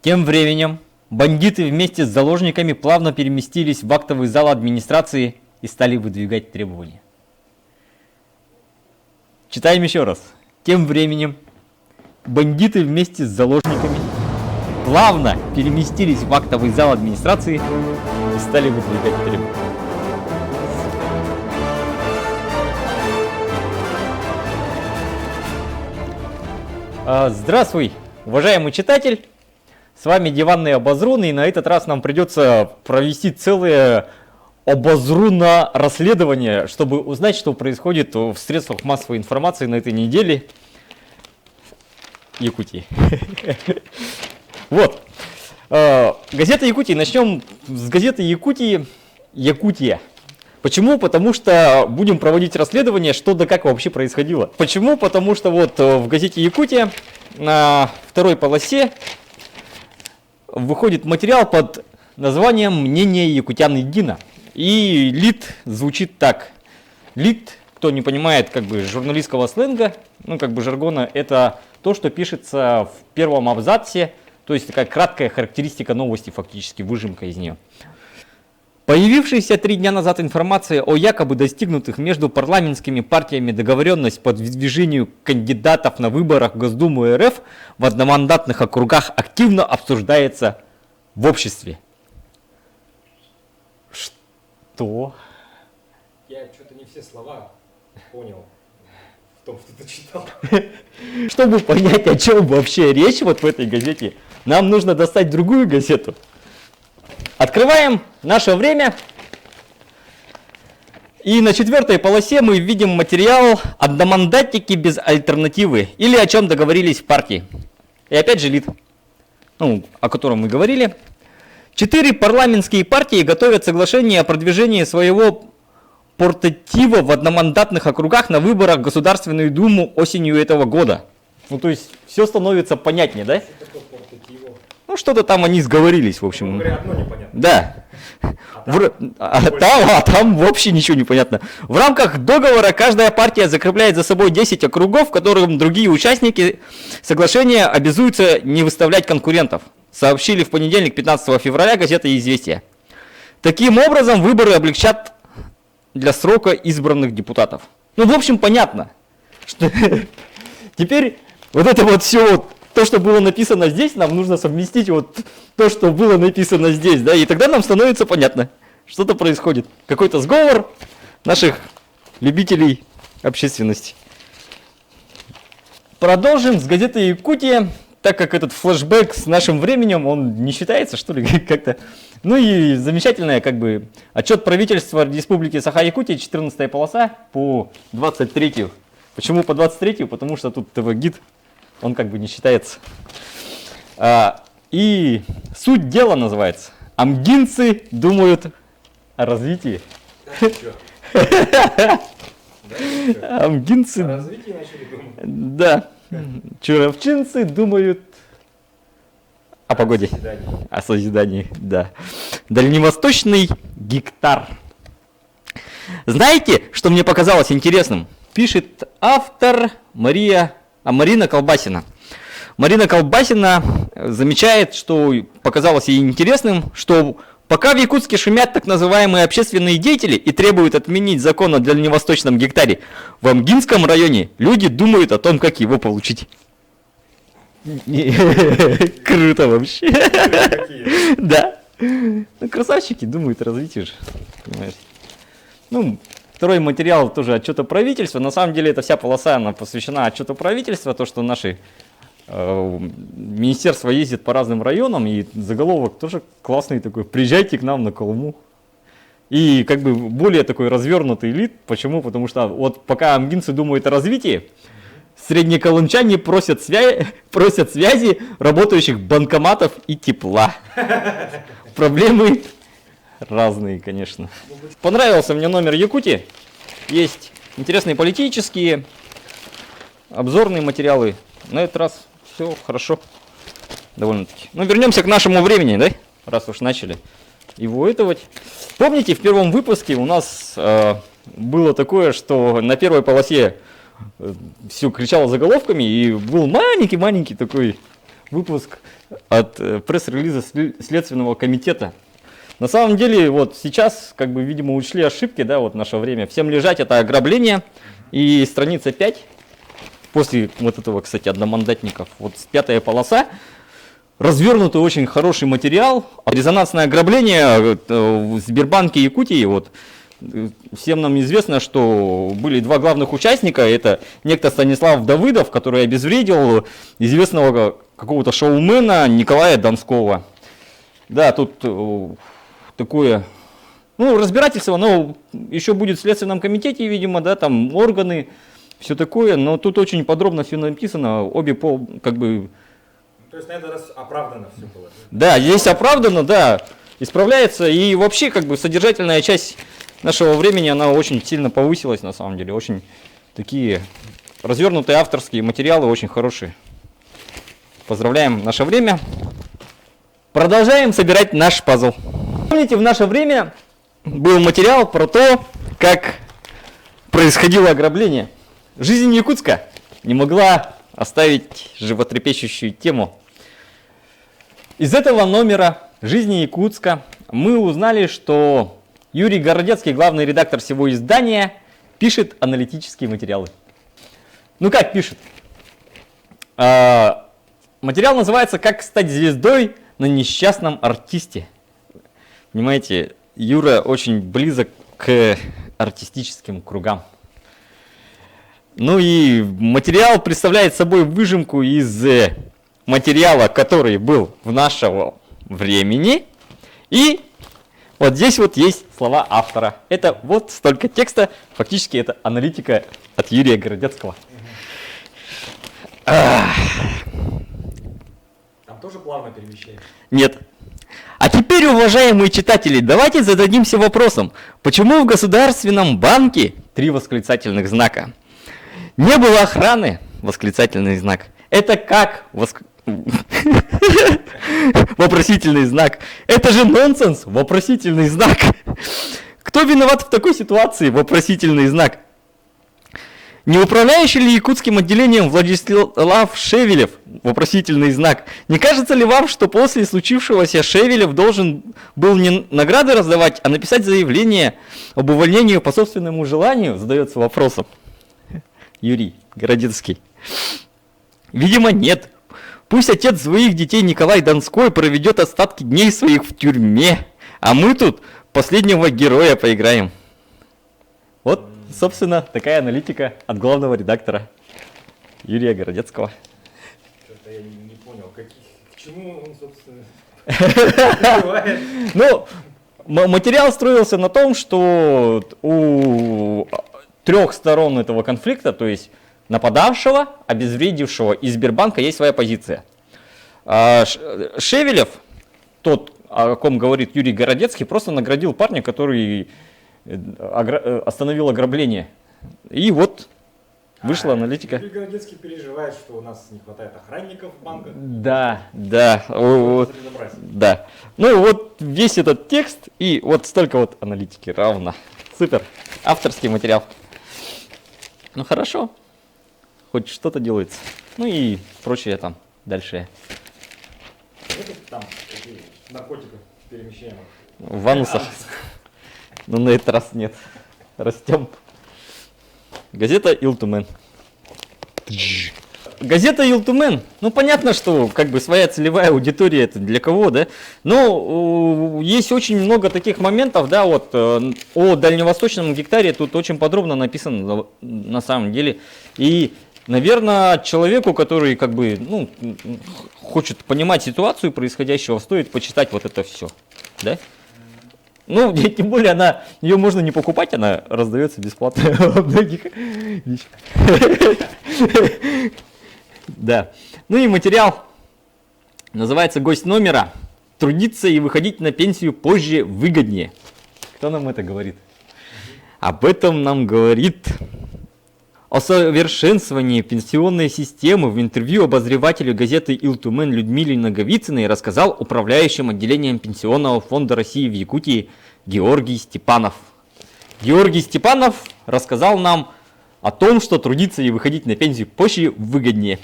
Тем временем бандиты вместе с заложниками плавно переместились в актовый зал администрации и стали выдвигать требования. Читаем еще раз. Тем временем бандиты вместе с заложниками плавно переместились в актовый зал администрации и стали выдвигать требования. Здравствуй, уважаемый читатель! С вами Диванный Обозрун, и на этот раз нам придется провести целое обозрунное расследование, чтобы узнать, что происходит в средствах массовой информации на этой неделе Якутии. Вот. Газета Якутии. Начнем с газеты Якутии. Якутия. Почему? Потому что будем проводить расследование, что да как вообще происходило. Почему? Потому что вот в газете Якутия на второй полосе выходит материал под названием «Мнение якутян едино». И лид звучит так. Лид, кто не понимает как бы журналистского сленга, ну как бы жаргона, это то, что пишется в первом абзаце, то есть такая краткая характеристика новости, фактически выжимка из нее. Появившаяся 3 дня назад информация о якобы достигнутых между парламентскими партиями договоренность по выдвижению кандидатов на выборах в Госдуму РФ в одномандатных округах активно обсуждается в обществе. Что? Я что-то не все слова понял в том, что ты читал. Чтобы понять, о чем вообще речь вот в этой газете, нам нужно достать другую газету. Открываем «Наше время». И на 4-й полосе мы видим материал «Одномандатники без альтернативы» или «О чем договорились в партии». И опять же лид, ну, о котором мы говорили. 4 парламентские партии готовят соглашение о продвижении своего портатива в одномандатных округах на выборах в Государственную Думу осенью этого года. Ну, то есть все становится понятнее, да? Что такое портативо? Ну, что-то там они сговорились, в общем. Говоря, одно непонятно. Да. Там вообще ничего не понятно. В рамках договора каждая партия закрепляет за собой 10 округов, в которых другие участники соглашения обязуются не выставлять конкурентов. Сообщили в понедельник, 15 февраля, газета «Известия». Таким образом, выборы облегчат для срока избранных депутатов. Ну, в общем, понятно. Что теперь вот это вот все вот, то, что было написано здесь, нам нужно совместить вот то, что было написано здесь, да, и тогда нам становится понятно, что-то происходит. Какой-то сговор наших любителей общественности. Продолжим с газеты «Якутия», так как этот флешбэк с нашим временем, он не считается, что ли, как-то. Ну и замечательная, как бы, отчет правительства Республики Саха-Якутия, 14-я полоса по 23-ю. Почему по 23-ю? Потому что тут ТВ-гид. Он как бы не считается. И суть дела называется «Амгинцы думают о развитии». Амгинцы... О развитии начали думать? Да. Чуровчинцы думают о погоде. О созидании, да. Дальневосточный гектар. Знаете, что мне показалось интересным? Пишет автор Марина Колбасина. Марина Колбасина замечает, что показалось ей интересным, что пока в Якутске шумят так называемые общественные деятели и требуют отменить закон о дальневосточном гектаре, в Амгинском районе люди думают о том, как его получить. Круто вообще. Да. Ну, красавчики думают о развитии же. Понимаешь? Ну, второй материал тоже отчета правительства. На самом деле, эта вся полоса, она посвящена отчету правительства, то, что наши министерство ездит по разным районам, и заголовок тоже классный такой: приезжайте к нам на Колыму. И как бы более такой развернутый лид. Почему? Потому что вот пока амгинцы думают о развитии, среднеколымчане просят связи, работающих банкоматов и тепла. Проблемы разные, конечно. Понравился мне номер Якутии. Есть интересные политические, обзорные материалы. На этот раз все хорошо. Довольно-таки. Ну, вернемся к нашему времени, да? Раз уж начали его этовать. Помните, в первом выпуске у нас было такое, что на первой полосе все кричало заголовками, и был маленький-маленький такой выпуск от пресс-релиза Следственного комитета. На самом деле, вот сейчас, как бы, видимо, учли ошибки, да, вот наше время. Всем лежать — это ограбление. И страница 5, после вот этого, кстати, одномандатников, вот 5-я полоса, развернутый очень хороший материал. Резонансное ограбление в Сбербанке Якутии, вот, всем нам известно, что были два главных участника. Это некто Станислав Давыдов, который обезвредил известного какого-то шоумена Николая Донского. Да, тут такое, ну, разбирательство, оно еще будет в Следственном комитете, видимо, да, там органы, все такое, но тут очень подробно все написано, обе как бы... То есть на этот раз оправдано все было? Да, здесь оправдано, да, исправляется, и вообще, как бы, содержательная часть нашего времени, она очень сильно повысилась, на самом деле, очень такие развернутые авторские материалы, очень хорошие. Поздравляем наше время. Продолжаем собирать наш пазл. Помните, в наше время был материал про то, как происходило ограбление. Жизнь Якутска не могла оставить животрепещущую тему. Из этого номера «Жизни Якутска» мы узнали, что Юрий Городецкий, главный редактор всего издания, пишет аналитические материалы. Ну как пишет? Материал называется «Как стать звездой на несчастном артисте». Понимаете, Юра очень близок к артистическим кругам. Ну и материал представляет собой выжимку из материала, который был в нашего времени. И вот здесь вот есть слова автора. Это вот столько текста, фактически это аналитика от Юрия Городецкого. Там тоже плавно перемещаешь? Нет. А теперь, уважаемые читатели, давайте зададимся вопросом, почему в Государственном банке 3 восклицательных знака? Не было охраны, восклицательный знак. Это как? Вопросительный знак. Это же нонсенс, вопросительный знак. Кто виноват в такой ситуации? Вопросительный знак. Не управляющий ли якутским отделением Владислав Шевелев? Вопросительный знак. Не кажется ли вам, что после случившегося Шевелев должен был не награды раздавать, а написать заявление об увольнении по собственному желанию? Задается вопросом Юрий Городецкий. Видимо, нет. Пусть отец своих детей Николай Донской проведет остатки дней своих в тюрьме, а мы тут последнего героя поиграем. Вот, собственно, такая аналитика от главного редактора Юрия Городецкого. Что-то я не понял, к чему он, собственно, ну, материал строился на том, что у 3 сторон этого конфликта, то есть нападавшего, обезвредившего и Сбербанка, есть своя позиция. Шевелев, тот, о ком говорит Юрий Городецкий, просто наградил парня, который остановил ограбление. И вот вышла аналитика. Юрий Городецкий переживает, что у нас не хватает охранников в банках. Да. Да. Ну и вот весь этот текст и вот столько вот аналитики равно. Супер. Авторский материал. Ну хорошо. Хоть что-то делается. Ну и прочее там дальше. Это там наркотиков перемещаемых. В анусах. Но на этот раз нет. Растем. Газета «Илтумен». Газета «Илтумен». Ну, понятно, что как бы своя целевая аудитория, это для кого, да? Но есть очень много таких моментов, да, вот о дальневосточном гектаре тут очень подробно написано на самом деле. И, наверное, человеку, который как бы, ну, хочет понимать ситуацию происходящего, стоит почитать вот это все, да? Ну, тем более ее можно не покупать, она раздается бесплатно во многих вещах. Да. Ну и материал называется «Гость номера. Трудиться и выходить на пенсию позже выгоднее». Кто нам это говорит? Об этом нам говорит о совершенствовании пенсионной системы в интервью обозревателю газеты «Илтумен» Людмиле Наговицыной рассказал управляющим отделением Пенсионного фонда России в Якутии Георгий Степанов. Георгий Степанов рассказал нам о том, что трудиться и выходить на пенсию позже выгоднее.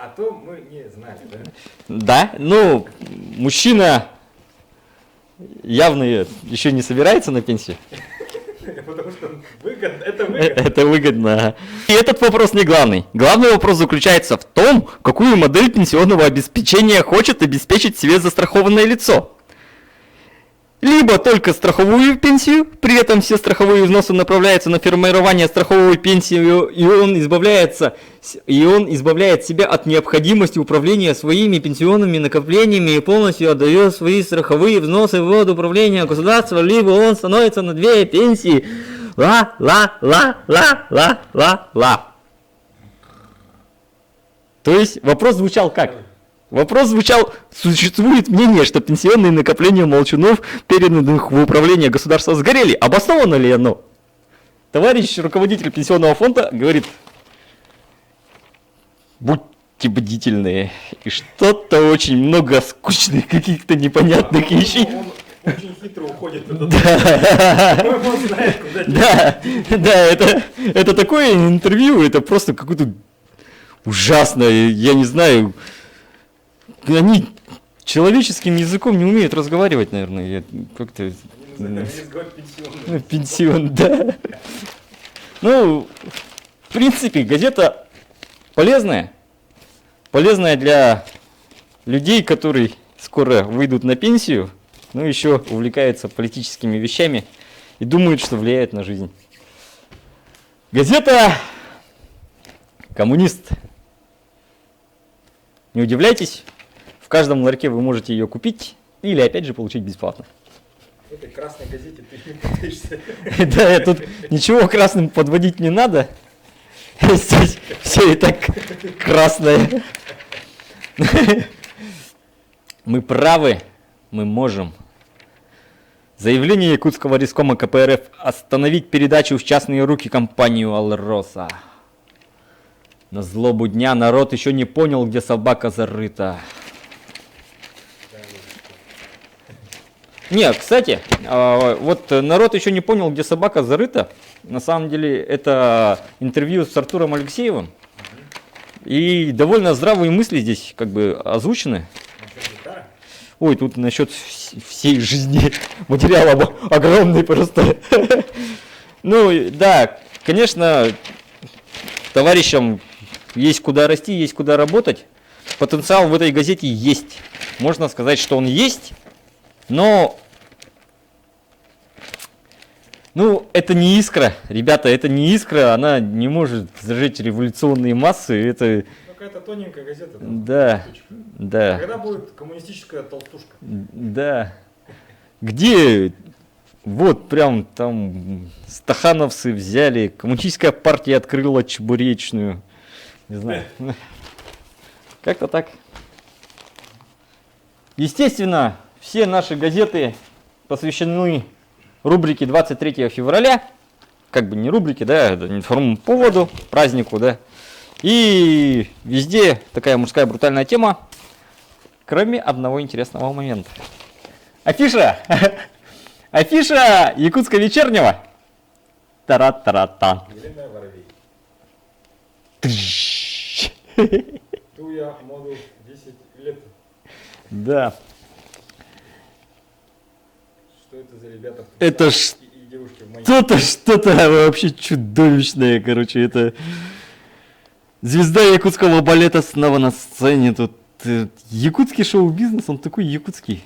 А то мы не знали, да? Да, ну, мужчина явно еще не собирается на пенсию. Потому что выгодно, это выгодно. Это выгодно. И этот вопрос не главный. Главный вопрос заключается в том, какую модель пенсионного обеспечения хочет обеспечить себе застрахованное лицо. Либо только страховую пенсию, при этом все страховые взносы направляются на формирование страховой пенсии, и он избавляет себя от необходимости управления своими пенсионными накоплениями и полностью отдает свои страховые взносы в управление государства, либо он становится на две пенсии. Ла-ла-ла-ла-ла-ла-ла. То есть вопрос звучал как? Вопрос звучал, существует мнение, что пенсионные накопления молчунов, переданных в управление государства, сгорели. Обосновано ли оно? Товарищ руководитель пенсионного фонда говорит, будьте бдительны, и что-то очень много скучных каких-то непонятных вещей. Он очень хитро уходит. Он знает, куда Да, это такое интервью, это просто какое-то ужасное, я не знаю. Они человеческим языком не умеют разговаривать, наверное. Я как-то... Они разговаривают пенсионные. Пенсион, да. Ну, в принципе, газета полезная. Полезная для людей, которые скоро выйдут на пенсию, но еще увлекаются политическими вещами и думают, что влияет на жизнь. Газета «Коммунист». Не удивляйтесь. В каждом ларьке вы можете ее купить или опять же получить бесплатно. В этой красной газете ты не путаешься. Да, тут ничего красным подводить не надо. Здесь все и так красное. Мы правы, мы можем. Заявление Якутского рискома КПРФ остановить передачу в частные руки компанию «Алроса». На злобу дня народ еще не понял, где собака зарыта. Не, кстати, вот народ еще не понял, где собака зарыта. На самом деле это интервью с Артуром Алексеевым. И довольно здравые мысли здесь как бы озвучены. Ой, тут насчет всей жизни материала огромный просто. Ну да, конечно, товарищам есть куда расти, есть куда работать. Потенциал в этой газете есть. Можно сказать, что он есть. Но, ну, это не искра, ребята, это не искра, она не может зажечь революционные массы, это... Какая-то тоненькая газета. Да, да. Когда будет коммунистическая толстушка? Да. Где, вот прям там стахановцы взяли, коммунистическая партия открыла чебуречную, не знаю, как-то так. Естественно, все наши газеты посвящены рубрике 23 февраля, как бы не рубрике, да, информационному поводу, празднику, да. И везде такая мужская брутальная тема, кроме одного интересного момента. Афиша! Афиша Якутска вечернего. Тара-тара-та. Елена Воробей. Тыщ. Туя модуль 10 лет. Да. Что это за ребята? Это И девушки в майке. что-то вообще чудовищное, короче, это... Звезда якутского балета снова на сцене. Тут якутский шоу-бизнес, он такой якутский.